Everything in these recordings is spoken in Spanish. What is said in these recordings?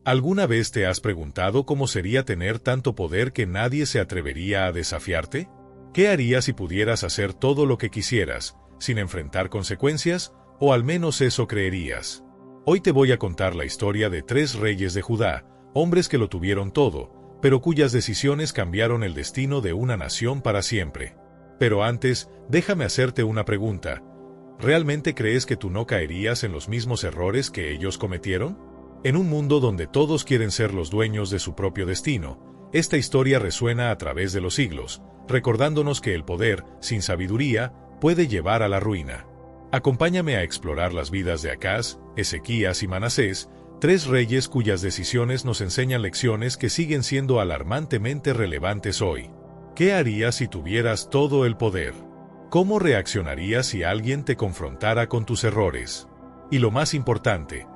¿Alguna vez te has preguntado cómo sería tener tanto poder que nadie se atrevería a desafiarte? ¿Qué harías si pudieras hacer todo lo que quisieras, sin enfrentar consecuencias, o al menos eso creerías? Hoy te voy a contar la historia de 3 reyes de Judá, hombres que lo tuvieron todo, pero cuyas decisiones cambiaron el destino de una nación para siempre. Pero antes, déjame hacerte una pregunta. ¿Realmente crees que tú no caerías en los mismos errores que ellos cometieron? En un mundo donde todos quieren ser los dueños de su propio destino, esta historia resuena a través de los siglos, recordándonos que el poder, sin sabiduría, puede llevar a la ruina. Acompáñame a explorar las vidas de Acaz, Ezequías y Manasés, 3 reyes cuyas decisiones nos enseñan lecciones que siguen siendo alarmantemente relevantes hoy. ¿Qué harías si tuvieras todo el poder? ¿Cómo reaccionarías si alguien te confrontara con tus errores? Y lo más importante,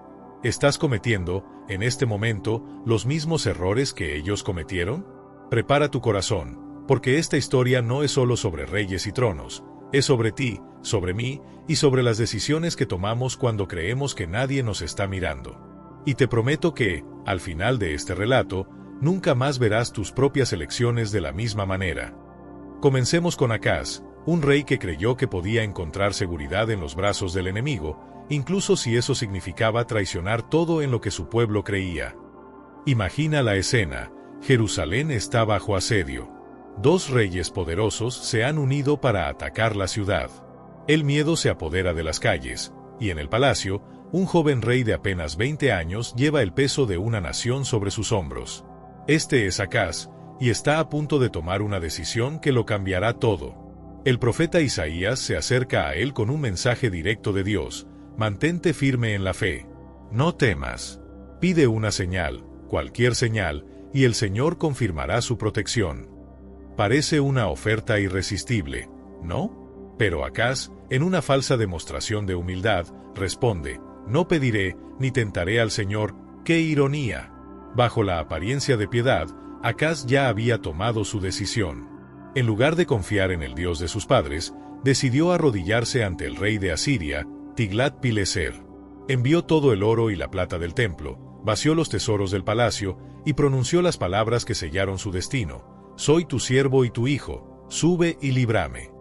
¿estás cometiendo, en este momento, los mismos errores que ellos cometieron? Prepara tu corazón, porque esta historia no es solo sobre reyes y tronos, es sobre ti, sobre mí, y sobre las decisiones que tomamos cuando creemos que nadie nos está mirando. Y te prometo que, al final de este relato, nunca más verás tus propias elecciones de la misma manera. Comencemos con Acaz, un rey que creyó que podía encontrar seguridad en los brazos del enemigo, incluso si eso significaba traicionar todo en lo que su pueblo creía. Imagina la escena: Jerusalén está bajo asedio. 2 reyes poderosos se han unido para atacar la ciudad. El miedo se apodera de las calles, y en el palacio, un joven rey de apenas 20 años lleva el peso de una nación sobre sus hombros. Este es Acaz, y está a punto de tomar una decisión que lo cambiará todo. El profeta Isaías se acerca a él con un mensaje directo de Dios: mantente firme en la fe. No temas. Pide una señal, cualquier señal, y el Señor confirmará su protección. Parece una oferta irresistible, ¿no? Pero Acaz, en una falsa demostración de humildad, responde: no pediré, ni tentaré al Señor. ¡Qué ironía! Bajo la apariencia de piedad, Acaz ya había tomado su decisión. En lugar de confiar en el Dios de sus padres, decidió arrodillarse ante el rey de Asiria, Tiglat-Pileser. Envió todo el oro y la plata del templo, vació los tesoros del palacio, y pronunció las palabras que sellaron su destino: soy tu siervo y tu hijo, sube y líbrame.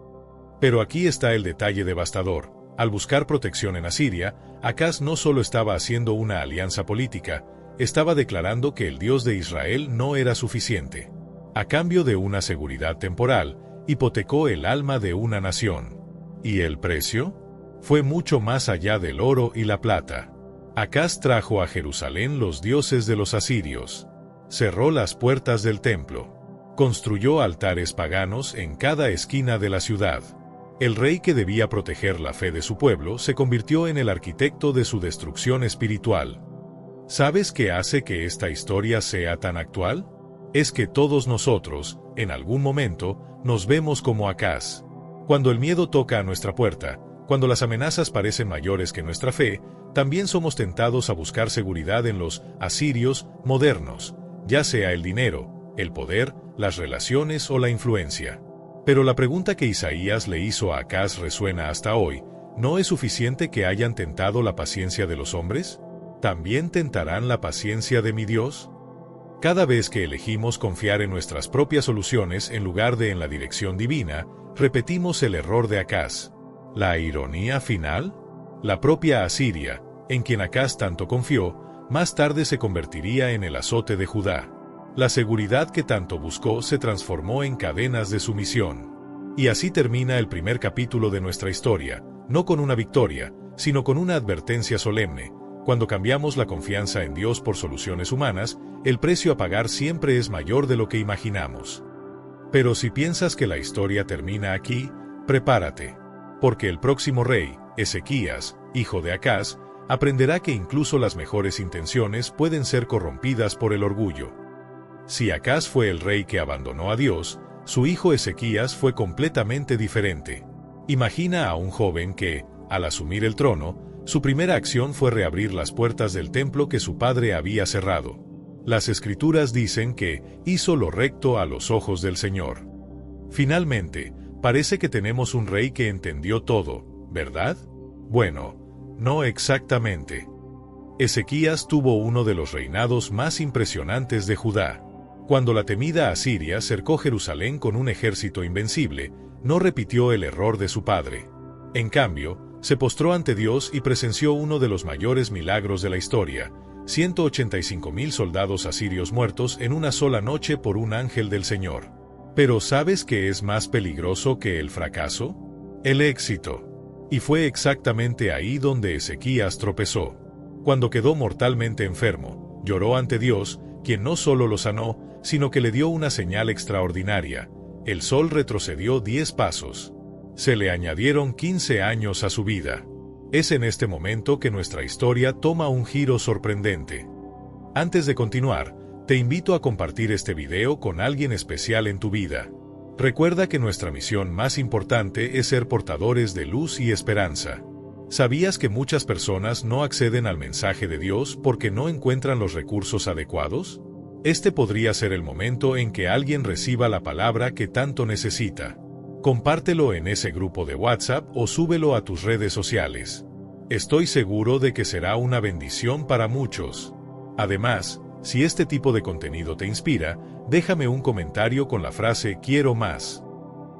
Pero aquí está el detalle devastador: al buscar protección en Asiria, Acaz no solo estaba haciendo una alianza política, estaba declarando que el Dios de Israel no era suficiente. A cambio de una seguridad temporal, hipotecó el alma de una nación. ¿Y el precio? Fue mucho más allá del oro y la plata. Acaz trajo a Jerusalén los dioses de los asirios. Cerró las puertas del templo. Construyó altares paganos en cada esquina de la ciudad. El rey que debía proteger la fe de su pueblo se convirtió en el arquitecto de su destrucción espiritual. ¿Sabes qué hace que esta historia sea tan actual? Es que todos nosotros, en algún momento, nos vemos como Acaz. Cuando el miedo toca a nuestra puerta, cuando las amenazas parecen mayores que nuestra fe, también somos tentados a buscar seguridad en los asirios modernos, ya sea el dinero, el poder, las relaciones o la influencia. Pero la pregunta que Isaías le hizo a Acaz resuena hasta hoy: ¿no es suficiente que hayan tentado la paciencia de los hombres? ¿También tentarán la paciencia de mi Dios? Cada vez que elegimos confiar en nuestras propias soluciones en lugar de en la dirección divina, repetimos el error de Acaz. ¿La ironía final? La propia Asiria, en quien Acaz tanto confió, más tarde se convertiría en el azote de Judá. La seguridad que tanto buscó se transformó en cadenas de sumisión. Y así termina el primer capítulo de nuestra historia, no con una victoria, sino con una advertencia solemne: cuando cambiamos la confianza en Dios por soluciones humanas, el precio a pagar siempre es mayor de lo que imaginamos. Pero si piensas que la historia termina aquí, prepárate. Porque el próximo rey, Ezequías, hijo de Acaz, aprenderá que incluso las mejores intenciones pueden ser corrompidas por el orgullo. Si Acaz fue el rey que abandonó a Dios, su hijo Ezequías fue completamente diferente. Imagina a un joven que, al asumir el trono, su primera acción fue reabrir las puertas del templo que su padre había cerrado. Las Escrituras dicen que hizo lo recto a los ojos del Señor. Finalmente, parece que tenemos un rey que entendió todo, ¿verdad? Bueno, no exactamente. Ezequías tuvo uno de los reinados más impresionantes de Judá. Cuando la temida Asiria cercó Jerusalén con un ejército invencible, no repitió el error de su padre. En cambio, se postró ante Dios y presenció uno de los mayores milagros de la historia: 185,000 soldados asirios muertos en una sola noche por un ángel del Señor. Pero ¿sabes qué es más peligroso que el fracaso? El éxito. Y fue exactamente ahí donde Ezequías tropezó. Cuando quedó mortalmente enfermo, lloró ante Dios, quien no solo lo sanó, sino que le dio una señal extraordinaria. El sol retrocedió 10 pasos. Se le añadieron 15 años a su vida. Es en este momento que nuestra historia toma un giro sorprendente. Antes de continuar, te invito a compartir este video con alguien especial en tu vida. Recuerda que nuestra misión más importante es ser portadores de luz y esperanza. ¿Sabías que muchas personas no acceden al mensaje de Dios porque no encuentran los recursos adecuados? Este podría ser el momento en que alguien reciba la palabra que tanto necesita. Compártelo en ese grupo de WhatsApp o súbelo a tus redes sociales. Estoy seguro de que será una bendición para muchos. Además, si este tipo de contenido te inspira, déjame un comentario con la frase "Quiero más".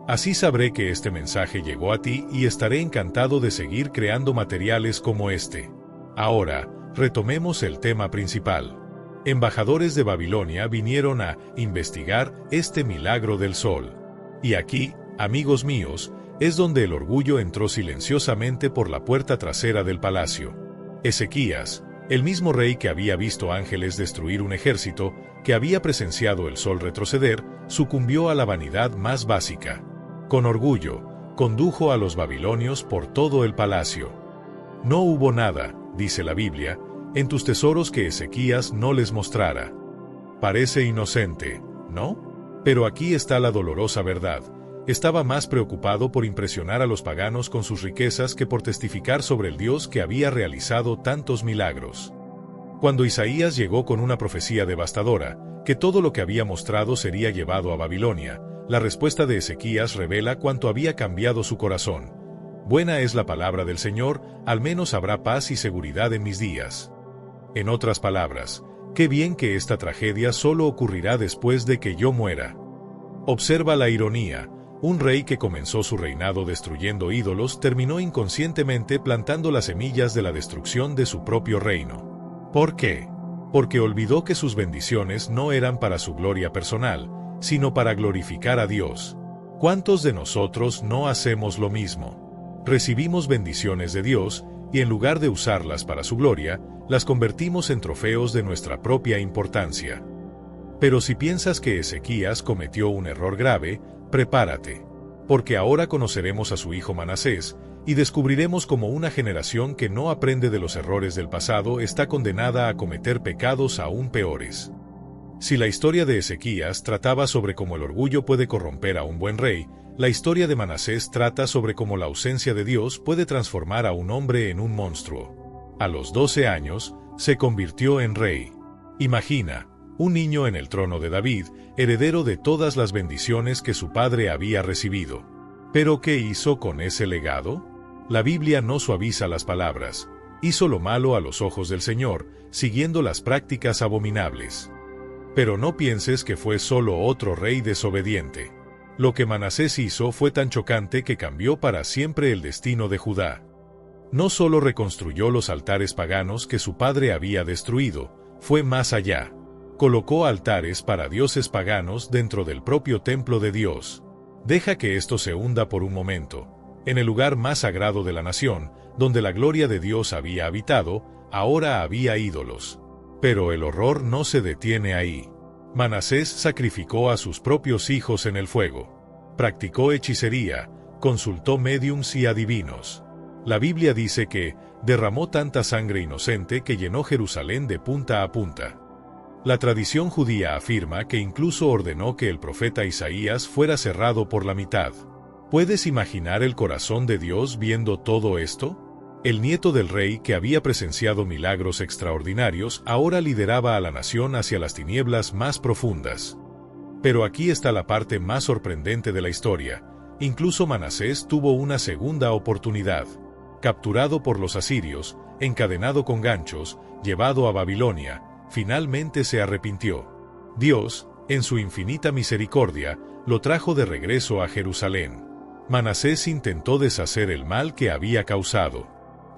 Así sabré que este mensaje llegó a ti y estaré encantado de seguir creando materiales como este. Ahora, retomemos el tema principal. Embajadores de Babilonia vinieron a investigar este milagro del sol. Y aquí, amigos míos, es donde el orgullo entró silenciosamente por la puerta trasera del palacio. Ezequías, el mismo rey que había visto ángeles destruir un ejército, que había presenciado el sol retroceder, sucumbió a la vanidad más básica. Con orgullo, condujo a los babilonios por todo el palacio. No hubo nada, dice la Biblia, en tus tesoros que Ezequías no les mostrara. Parece inocente, ¿no? Pero aquí está la dolorosa verdad. Estaba más preocupado por impresionar a los paganos con sus riquezas que por testificar sobre el Dios que había realizado tantos milagros. Cuando Isaías llegó con una profecía devastadora, que todo lo que había mostrado sería llevado a Babilonia, la respuesta de Ezequías revela cuánto había cambiado su corazón. Buena es la palabra del Señor, al menos habrá paz y seguridad en mis días. En otras palabras, qué bien que esta tragedia solo ocurrirá después de que yo muera. Observa la ironía. Un rey que comenzó su reinado destruyendo ídolos terminó inconscientemente plantando las semillas de la destrucción de su propio reino. ¿Por qué? Porque olvidó que sus bendiciones no eran para su gloria personal, sino para glorificar a Dios. ¿Cuántos de nosotros no hacemos lo mismo? Recibimos bendiciones de Dios, y en lugar de usarlas para su gloria, las convertimos en trofeos de nuestra propia importancia. Pero si piensas que Ezequías cometió un error grave, prepárate, porque ahora conoceremos a su hijo Manasés, y descubriremos cómo una generación que no aprende de los errores del pasado está condenada a cometer pecados aún peores. Si la historia de Ezequías trataba sobre cómo el orgullo puede corromper a un buen rey, la historia de Manasés trata sobre cómo la ausencia de Dios puede transformar a un hombre en un monstruo. A los 12 años, se convirtió en rey. Imagina, un niño en el trono de David, heredero de todas las bendiciones que su padre había recibido. ¿Pero qué hizo con ese legado? La Biblia no suaviza las palabras. Hizo lo malo a los ojos del Señor, siguiendo las prácticas abominables. Pero no pienses que fue solo otro rey desobediente. Lo que Manasés hizo fue tan chocante que cambió para siempre el destino de Judá. No solo reconstruyó los altares paganos que su padre había destruido, fue más allá. Colocó altares para dioses paganos dentro del propio templo de Dios. Deja que esto se hunda por un momento. En el lugar más sagrado de la nación, donde la gloria de Dios había habitado, ahora había ídolos. Pero el horror no se detiene ahí. Manasés sacrificó a sus propios hijos en el fuego. Practicó hechicería, consultó médiums y adivinos. La Biblia dice que derramó tanta sangre inocente que llenó Jerusalén de punta a punta. La tradición judía afirma que incluso ordenó que el profeta Isaías fuera cerrado por la mitad. ¿Puedes imaginar el corazón de Dios viendo todo esto? El nieto del rey, que había presenciado milagros extraordinarios, ahora lideraba a la nación hacia las tinieblas más profundas. Pero aquí está la parte más sorprendente de la historia. Incluso Manasés tuvo una segunda oportunidad. Capturado por los asirios, encadenado con ganchos, llevado a Babilonia, finalmente se arrepintió. Dios, en su infinita misericordia, lo trajo de regreso a Jerusalén. Manasés intentó deshacer el mal que había causado.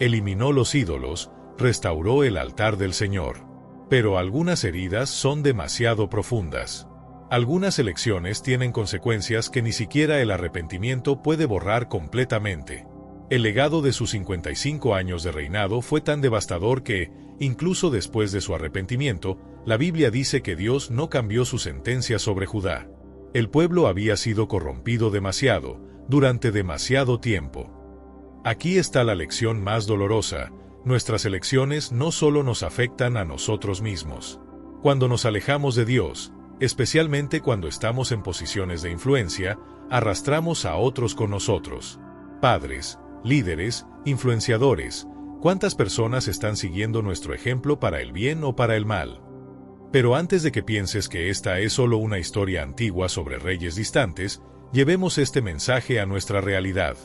Eliminó los ídolos, restauró el altar del Señor. Pero algunas heridas son demasiado profundas. Algunas elecciones tienen consecuencias que ni siquiera el arrepentimiento puede borrar completamente. El legado de sus 55 años de reinado fue tan devastador que, incluso después de su arrepentimiento, la Biblia dice que Dios no cambió su sentencia sobre Judá. El pueblo había sido corrompido demasiado, durante demasiado tiempo. Aquí está la lección más dolorosa: nuestras elecciones no solo nos afectan a nosotros mismos. Cuando nos alejamos de Dios, especialmente cuando estamos en posiciones de influencia, arrastramos a otros con nosotros. Padres, líderes, influenciadores, ¿cuántas personas están siguiendo nuestro ejemplo para el bien o para el mal? Pero antes de que pienses que esta es solo una historia antigua sobre reyes distantes, llevemos este mensaje a nuestra realidad.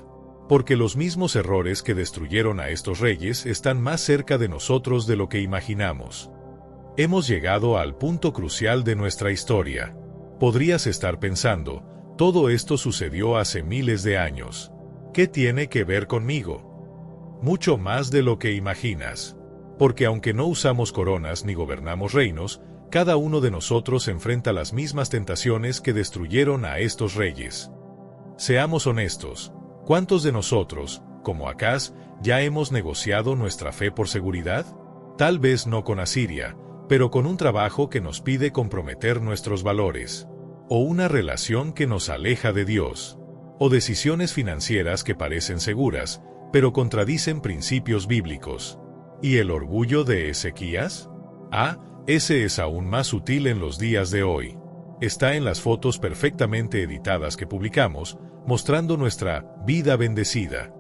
Porque los mismos errores que destruyeron a estos reyes están más cerca de nosotros de lo que imaginamos. Hemos llegado al punto crucial de nuestra historia. Podrías estar pensando, todo esto sucedió hace miles de años. ¿Qué tiene que ver conmigo? Mucho más de lo que imaginas. Porque aunque no usamos coronas ni gobernamos reinos, cada uno de nosotros enfrenta las mismas tentaciones que destruyeron a estos reyes. Seamos honestos, ¿cuántos de nosotros, como Acaz, ya hemos negociado nuestra fe por seguridad? Tal vez no con Asiria, pero con un trabajo que nos pide comprometer nuestros valores, o una relación que nos aleja de Dios, o decisiones financieras que parecen seguras, pero contradicen principios bíblicos. ¿Y el orgullo de Ezequías? Ese es aún más sutil en los días de hoy. Está en las fotos perfectamente editadas que publicamos, mostrando nuestra vida bendecida.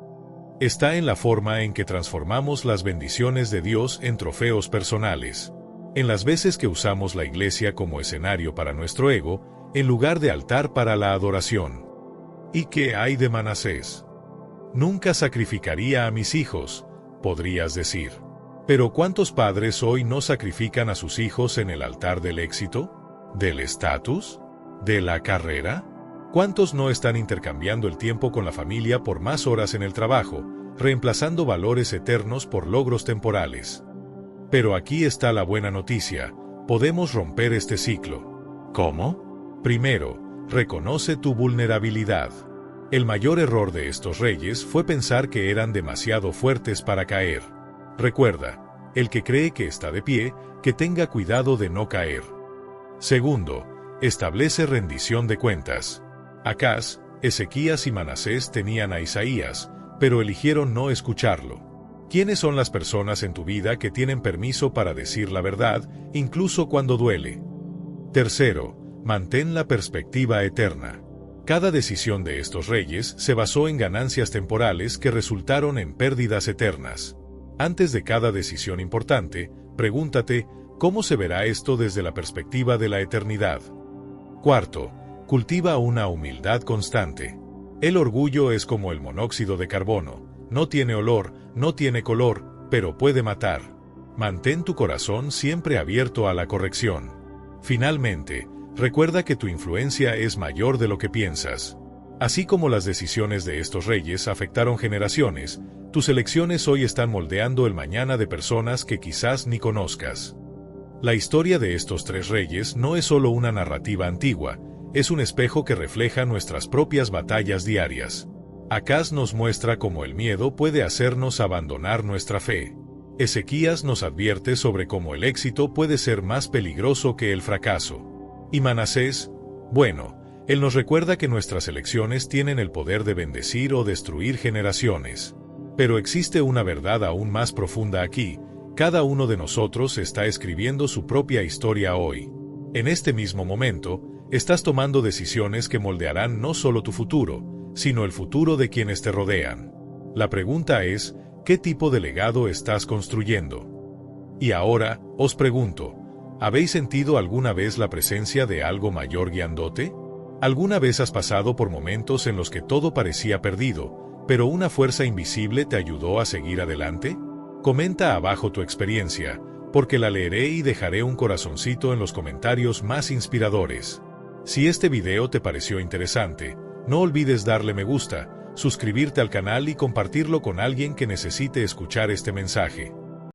Está en la forma en que transformamos las bendiciones de Dios en trofeos personales. En las veces que usamos la iglesia como escenario para nuestro ego, en lugar de altar para la adoración. ¿Y qué hay de Manasés? Nunca sacrificaría a mis hijos, podrías decir. Pero ¿cuántos padres hoy no sacrifican a sus hijos en el altar del éxito? ¿Del estatus? ¿De la carrera? ¿Cuántos no están intercambiando el tiempo con la familia por más horas en el trabajo, reemplazando valores eternos por logros temporales? Pero aquí está la buena noticia: podemos romper este ciclo. ¿Cómo? Primero, reconoce tu vulnerabilidad. El mayor error de estos reyes fue pensar que eran demasiado fuertes para caer. Recuerda, el que cree que está de pie, que tenga cuidado de no caer. Segundo, establece rendición de cuentas. Acaz, Ezequías y Manasés tenían a Isaías, pero eligieron no escucharlo. ¿Quiénes son las personas en tu vida que tienen permiso para decir la verdad, incluso cuando duele? Tercero, mantén la perspectiva eterna. Cada decisión de estos reyes se basó en ganancias temporales que resultaron en pérdidas eternas. Antes de cada decisión importante, pregúntate, ¿cómo se verá esto desde la perspectiva de la eternidad? Cuarto, cultiva una humildad constante. El orgullo es como el monóxido de carbono. No tiene olor, no tiene color, pero puede matar. Mantén tu corazón siempre abierto a la corrección. Finalmente, recuerda que tu influencia es mayor de lo que piensas. Así como las decisiones de estos reyes afectaron generaciones, tus elecciones hoy están moldeando el mañana de personas que quizás ni conozcas. La historia de estos tres reyes no es solo una narrativa antigua, es un espejo que refleja nuestras propias batallas diarias. Acaz nos muestra cómo el miedo puede hacernos abandonar nuestra fe. Ezequías nos advierte sobre cómo el éxito puede ser más peligroso que el fracaso. Y Manasés, bueno, él nos recuerda que nuestras elecciones tienen el poder de bendecir o destruir generaciones. Pero existe una verdad aún más profunda aquí: cada uno de nosotros está escribiendo su propia historia hoy. En este mismo momento, estás tomando decisiones que moldearán no solo tu futuro, sino el futuro de quienes te rodean. La pregunta es, ¿qué tipo de legado estás construyendo? Y ahora, os pregunto, ¿habéis sentido alguna vez la presencia de algo mayor guiándote? ¿Alguna vez has pasado por momentos en los que todo parecía perdido, pero una fuerza invisible te ayudó a seguir adelante? Comenta abajo tu experiencia, porque la leeré y dejaré un corazoncito en los comentarios más inspiradores. Si este video te pareció interesante, no olvides darle me gusta, suscribirte al canal y compartirlo con alguien que necesite escuchar este mensaje.